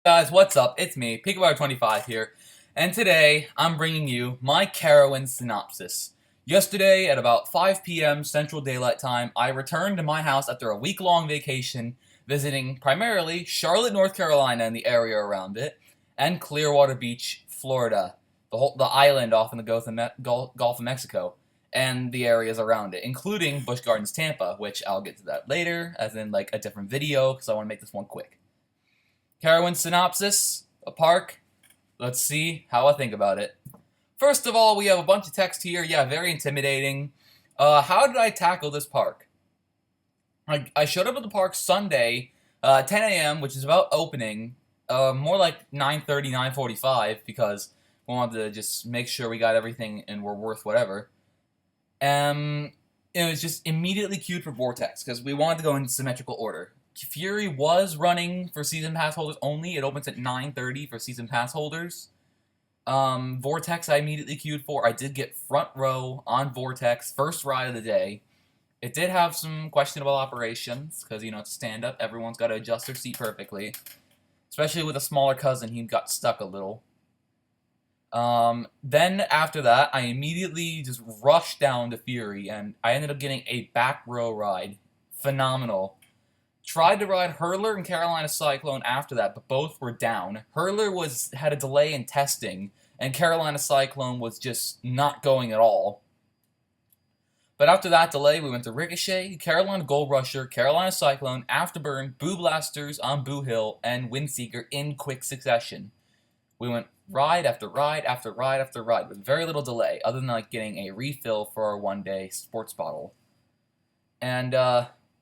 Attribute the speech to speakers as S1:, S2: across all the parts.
S1: Guys, what's up? It's me, Peekaboo25 here, and today I'm bringing you my Carowinds Synopsis. Yesterday, at about 5 p.m. Central Daylight Time, I returned to my house after a week-long vacation, visiting primarily Charlotte, North Carolina and the area around it, and Clearwater Beach, Florida, the island off in the Gulf of Mexico, and the areas around it, including Busch Gardens, Tampa, which I'll get to that later, as in like a different video, because I want to make this one quick. Carowinds Synopsis, a park. Let's see how I think about it. First of all, we have a bunch of text here. Yeah, very intimidating. How did I tackle this park? I showed up at the park Sunday, 10 a.m., which is about opening. More like 9:30, 9:45, because we wanted to just make sure we got everything and we're worth whatever. It was just immediately queued for Vortex, because we wanted to go in symmetrical order. Fury was running for season pass holders only. It opens at 9:30 for season pass holders. Vortex I immediately queued for. I did get front row on Vortex, first ride of the day. It did have some questionable operations, because, you know, it's stand-up. Everyone's got to adjust their seat perfectly. Especially with a smaller cousin, he got stuck a little. Then after that, I immediately just rushed down to Fury, and I ended up getting a back row ride. Phenomenal. Tried to ride Hurler and Carolina Cyclone after that, but both were down. Hurler had a delay in testing, and Carolina Cyclone was just not going at all. But after that delay, we went to Ricochet, Carolina Gold Rusher, Carolina Cyclone, Afterburn, Boo Blasters on Boo Hill, and Windseeker in quick succession. We went ride after ride after ride after ride with very little delay, other than like getting a refill for our one-day sports bottle. And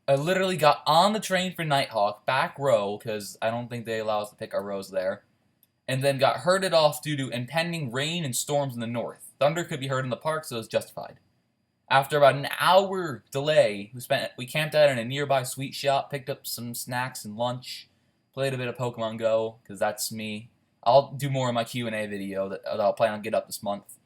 S1: I literally got on the train for Nighthawk, back row, because I don't think they allow us to pick our rows there, and then got herded off due to impending rain and storms in the north. Thunder could be heard in the park, so it was justified. After about an hour delay, we camped out in a nearby sweet shop, picked up some snacks and lunch, played a bit of Pokemon Go, because that's me. I'll do more in my Q&A video that I'll plan on getting up this month.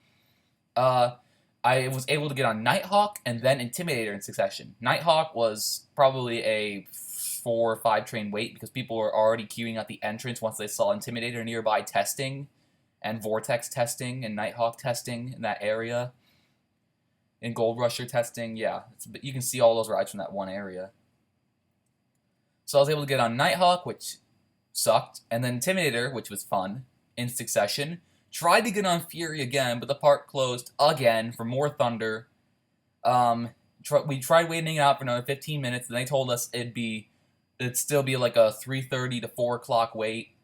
S1: I was able to get on Nighthawk and then Intimidator in succession. Nighthawk was probably a 4 or 5 train wait, because people were already queuing at the entrance once they saw Intimidator nearby testing, and Vortex testing, and Nighthawk testing in that area. And Gold Rusher testing, yeah. You can see all those rides from that one area. So I was able to get on Nighthawk, which sucked, and then Intimidator, which was fun, in succession. Tried to get on Fury again, but the park closed again for more thunder. We tried waiting out for another 15 minutes, and they told us it'd still be like a 3:30 to 4 o'clock wait.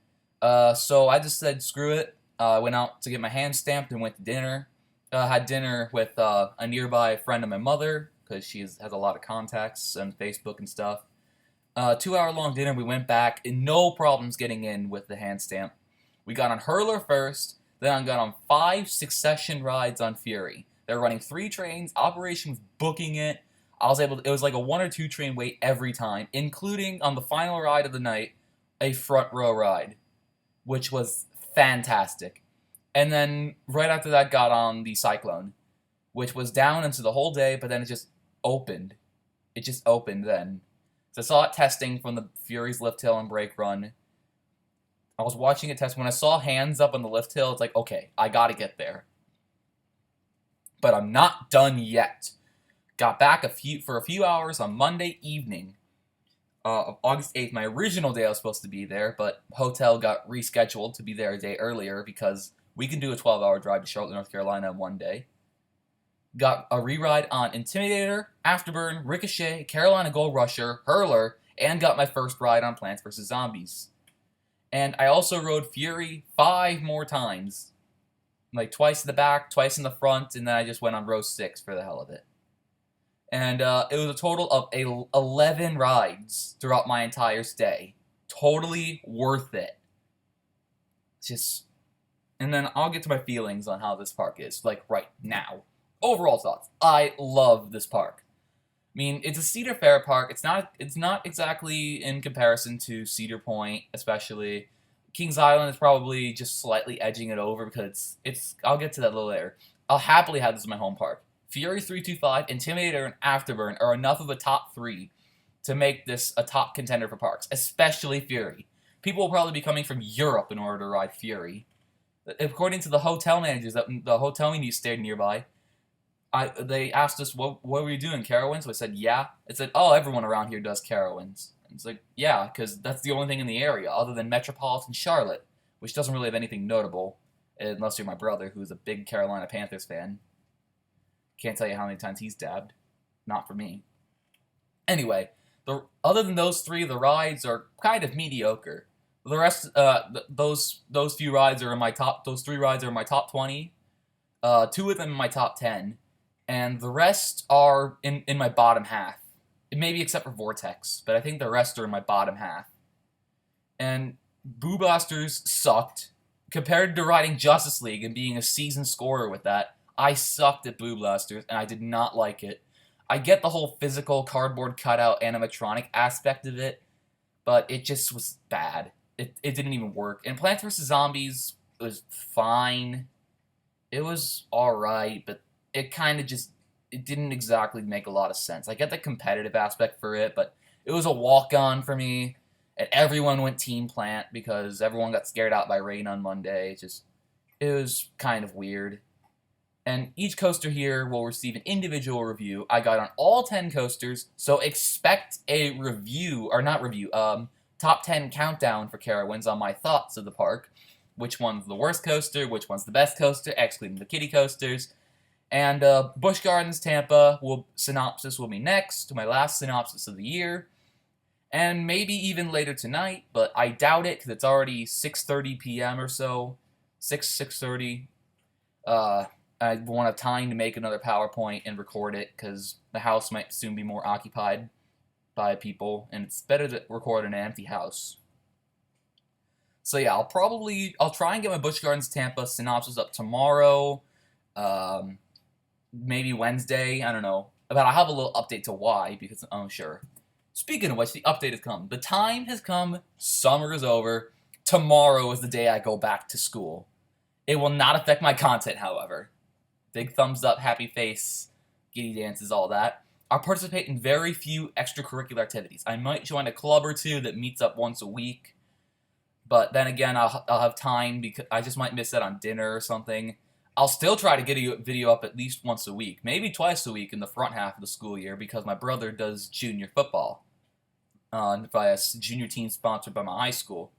S1: So I just said screw it. Went out to get my hand stamped and went to dinner. Had dinner with a nearby friend of my mother, because she has a lot of contacts on Facebook and stuff. 2-hour-long dinner. We went back, and no problems getting in with the hand stamp. We got on Hurler first. Then I got on 5 succession rides on Fury. They were running 3 trains. Operation was booking it. It was like a 1 or 2 train wait every time, including on the final ride of the night, a front row ride, which was fantastic. And then right after that, got on the Cyclone, which was down into the whole day, but then it just opened. It just opened then. So I saw it testing from the Fury's lift hill and brake run. I was watching it test. When I saw hands up on the lift hill, it's like, okay, I gotta get there. But I'm not done yet. Got back for a few hours on Monday evening of August 8th. My original day I was supposed to be there, but hotel got rescheduled to be there a day earlier, because we can do a 12-hour drive to Charlotte, North Carolina in one day. Got a re-ride on Intimidator, Afterburn, Ricochet, Carolina Gold Rusher, Hurler, and got my first ride on Plants vs. Zombies. And I also rode Fury 5 more times. Like twice in the back, twice in the front, and then I just went on row 6 for the hell of it. And it was a total of 11 rides throughout my entire stay. Totally worth it. And then I'll get to my feelings on how this park is, like right now. Overall thoughts. I love this park. I mean, it's a Cedar Fair park. It's not exactly in comparison to Cedar Point, especially. Kings Island is probably just slightly edging it over, because I'll get to that a little later. I'll happily have this in my home park. Fury 325, Intimidator, and Afterburn are enough of a top 3 to make this a top contender for parks, especially Fury. People will probably be coming from Europe in order to ride Fury. According to the hotel managers at the hotel we stayed nearby, they asked us what were you doing, Carowinds? So I said yeah. It said, oh, everyone around here does Carowinds. And it's like, yeah, because that's the only thing in the area other than Metropolitan Charlotte, which doesn't really have anything notable, unless you're my brother, who's a big Carolina Panthers fan. Can't tell you how many times he's dabbed. Not for me. Anyway, other than those three, the rides are kind of mediocre. The rest, those few rides are in my top. Those three rides are in my top 20. Two of them in my top 10, and the rest are in my bottom half. Maybe except for Vortex, but I think the rest are in my bottom half. And Boo Blasters sucked. Compared to riding Justice League and being a seasoned scorer with that, I sucked at Boo Blasters, and I did not like it. I get the whole physical cardboard cutout animatronic aspect of it, but it just was bad. It didn't even work. And Plants vs. Zombies was fine. It was alright, but it kind of just, it didn't exactly make a lot of sense. I get the competitive aspect for it, but it was a walk-on for me, and everyone went Team Plant because everyone got scared out by rain on Monday. It was kind of weird. And each coaster here will receive an individual review. I got on all 10 coasters, so expect a review, or not review, top 10 countdown for Carowinds on my thoughts of the park. Which one's the worst coaster, which one's the best coaster, excluding the kiddie coasters. And Busch Gardens Tampa synopsis will be next, my last synopsis of the year. And maybe even later tonight, but I doubt it because it's already 6:30 p.m. or so. 6:30. I won't have time to make another PowerPoint and record it because the house might soon be more occupied by people, and it's better to record in an empty house. So yeah, I'll try and get my Busch Gardens Tampa synopsis up tomorrow, maybe Wednesday, I don't know. But I'll have a little update to why, because I'm unsure. Speaking of which, the update has come. The time has come, summer is over, tomorrow is the day I go back to school. It will not affect my content, however. Big thumbs up, happy face, giddy dances, all that. I'll participate in very few extracurricular activities. I might join a club or two that meets up once a week. But then again, I'll have time because I just might miss out on dinner or something. I'll still try to get a video up at least once a week, maybe twice a week in the front half of the school year because my brother does junior football by a junior team sponsored by my high school.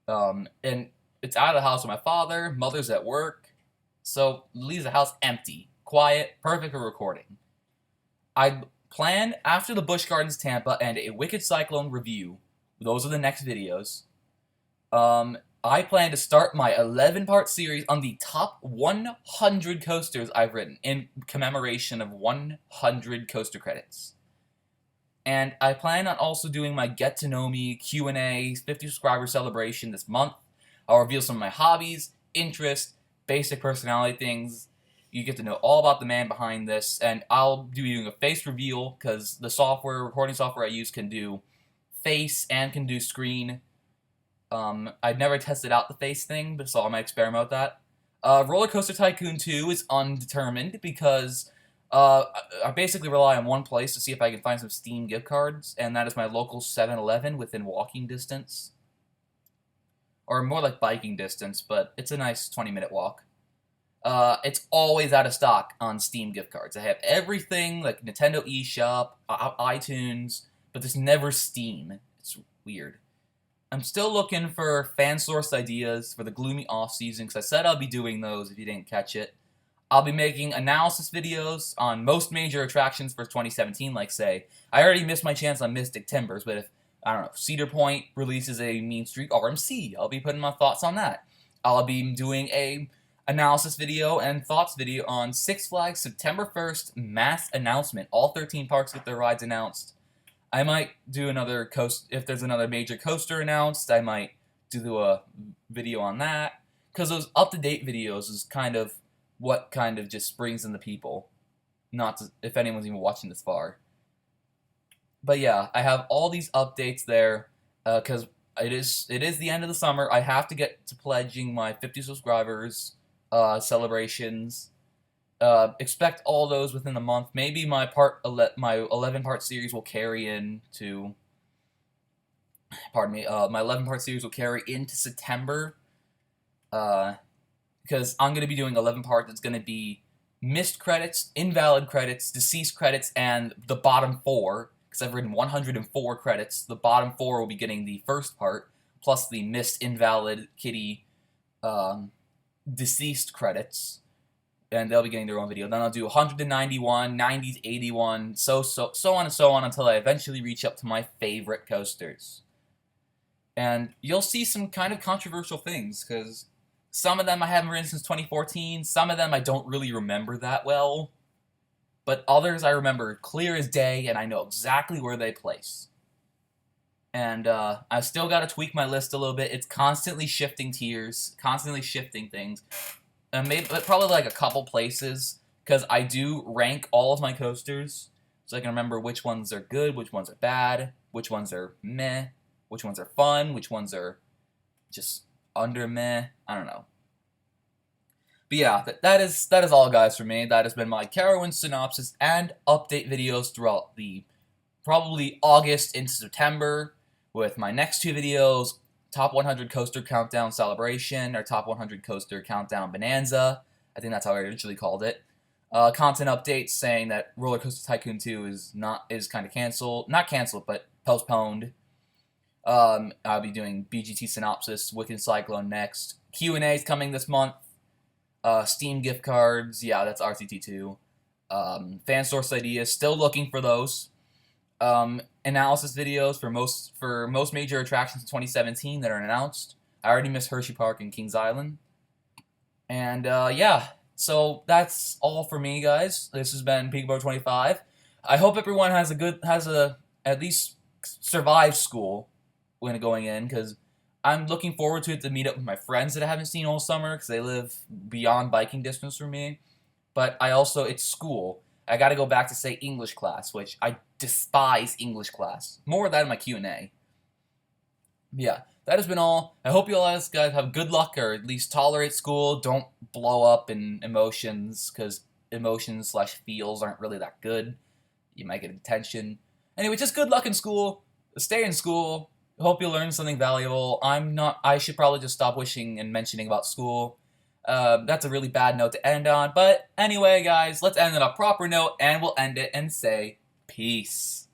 S1: And it's out of the house with my father, mother's at work, so leaves the house empty, quiet, perfect for recording. I plan after the Busch Gardens Tampa and a Wicked Cyclone review. Those are the next videos. I plan to start my 11-part series on the top 100 coasters I've written in commemoration of 100 coaster credits. And I plan on also doing my Get to Know Me Q&A 50 subscriber celebration this month. I'll reveal some of my hobbies, interests, basic personality things. You get to know all about the man behind this, and I'll be doing a face reveal because the recording software I use can do face and can do screen. I've never tested out the face thing, but so I might experiment with that. Roller Coaster Tycoon 2 is undetermined because I basically rely on one place to see if I can find some Steam gift cards, and that is my local 7-Eleven within walking distance. Or more like biking distance, but it's a nice 20-minute walk. It's always out of stock on Steam gift cards. I have everything, like Nintendo eShop, iTunes, but there's never Steam. It's weird. I'm still looking for fan-sourced ideas for the gloomy off-season, because I said I'll be doing those if you didn't catch it. I'll be making analysis videos on most major attractions for 2017, like say, I already missed my chance on Mystic Timbers, but if, I don't know, Cedar Point releases a Mean Streak RMC, I'll be putting my thoughts on that. I'll be doing a analysis video and thoughts video on Six Flags September 1st mass announcement. All 13 parks get their rides announced. I might do another if there's another major coaster announced, I might do a video on that. Because those up-to-date videos is kind of what kind of just brings in the people. If anyone's even watching this far. But yeah, I have all these updates there, because it is the end of the summer. I have to get to pledging my 50 subscribers celebrations. Expect all those within the month. Maybe my 11-part series will carry into pardon me, my 11-part series will carry into September, because I'm going to be doing 11 parts. That's going to be missed credits, invalid credits, deceased credits, and the bottom 4, because I've written 104 credits. The bottom 4 will be getting the first part, plus the missed, invalid, kitty, deceased credits, and they'll be getting their own video. Then I'll do 191, 90s, 81, so on and so on until I eventually reach up to my favorite coasters. And you'll see some kind of controversial things, because some of them I haven't written since 2014, some of them I don't really remember that well, but others I remember clear as day, and I know exactly where they place. And I've still got to tweak my list a little bit. It's constantly shifting tiers, constantly shifting things. And maybe, probably like a couple places, because I do rank all of my coasters, so I can remember which ones are good, which ones are bad, which ones are meh, which ones are fun, which ones are just under meh. I don't know. But yeah, that is all, guys, for me. That has been my Carowinds synopsis and update videos throughout the probably August into September, with my next 2 videos, Top 100 Coaster Countdown Celebration, or Top 100 Coaster Countdown Bonanza. I think that's how I originally called it. Content updates saying that Roller Coaster Tycoon 2 is kind of canceled. Not canceled, but postponed. I'll be doing BGT Synopsis, Wicked Cyclone next. Q&A's coming this month. Steam gift cards, yeah, that's RCT2. Fan source ideas, still looking for those. Analysis videos for most major attractions in 2017 that are announced. I already missed Hershey Park and Kings Island. And yeah, so that's all for me, guys. This has been Peekaboo25. I hope everyone has at least survived school when going in, because I'm looking forward to it, to meet up with my friends that I haven't seen all summer, because they live beyond biking distance from me. But it's school. I gotta go back to, say, English class, which I despise English class. More of that in my Q&A. Yeah, that has been all. I hope you all guys have good luck, or at least tolerate school. Don't blow up in emotions, because emotions/feels aren't really that good. You might get detention. Anyway, just good luck in school. Stay in school. Hope you learn something valuable. I should probably just stop wishing and mentioning about school. That's a really bad note to end on. But anyway, guys, let's end on a proper note, and we'll end it and say peace.